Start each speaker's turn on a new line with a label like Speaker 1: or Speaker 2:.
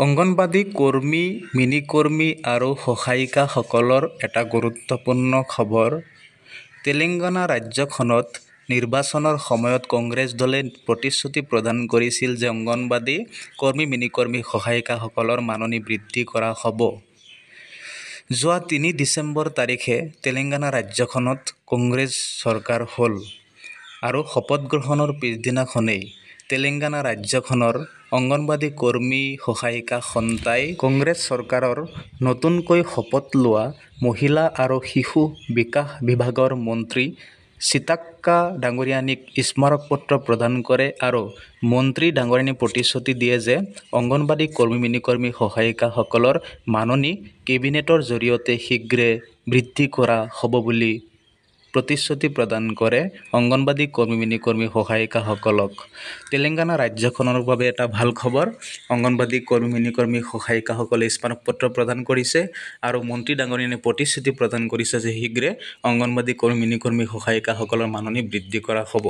Speaker 1: অংগনবাদী কৰ্মী, মিনি কৰ্মী আৰু সহায়িকাসকলৰ এটা গুৰুত্বপূৰ্ণ খবৰ। তেলেংগানা ৰাজ্যখনত নিৰ্বাচনৰ সময়ত কংগ্ৰেছ দলে প্ৰতিশ্ৰুতি প্ৰদান কৰিছিল যে অংগনবাদী কৰ্মী, মিনি কৰ্মী, সহায়িকাসকলৰ মাননি বৃদ্ধি কৰা হ'ব। যোৱা ৩ ডিচেম্বৰ তাৰিখে তেলেংগানা ৰাজ্যখনত কংগ্ৰেছ চৰকাৰ হ'ল আৰু শপত গ্ৰহণৰ পিছদিনাখনেই তেলেংগানা ৰাজ্যখনৰ অংগনবাদী কৰ্মী, সহায়িকা খণ্টাই কংগ্ৰেছ চৰকাৰৰ নতুনকৈ শপত লোৱা মহিলা আৰু শিশু বিকাশ বিভাগৰ মন্ত্ৰী সীতাক্কা ডাঙৰীয়ানীক স্মাৰক পত্ৰ প্ৰদান কৰে আৰু মন্ত্ৰী ডাঙৰীয়ানীয়ে প্ৰতিশ্ৰুতি দিয়ে যে অংগনবাদী কৰ্মী, মিনি কৰ্মী, সহায়িকাসকলৰ মাননি কেবিনেটৰ জৰিয়তে শীঘ্ৰে বৃদ্ধি কৰা হ'ব বুলি প্ৰতিশ্ৰুতি প্ৰদান কৰে অংগনবাদী কৰ্মী, মিনি কৰ্মী, সহায়িকাসকলক। তেলেংগানা ৰাজ্যখনৰ বাবে এটা ভাল খবৰ। অংগনবাদী কৰ্মী, মিনি কৰ্মী, সহায়িকাসকলে স্মাৰক পত্ৰ প্ৰদান কৰিছে আৰু মন্ত্ৰী ডাঙৰীয়ানীয়ে প্ৰতিশ্ৰুতি প্ৰদান কৰিছে যে শীঘ্ৰে অংগনবাদী কৰ্মী, মিনি কৰ্মী, সহায়িকাসকলৰ মাননি বৃদ্ধি কৰা হ'ব।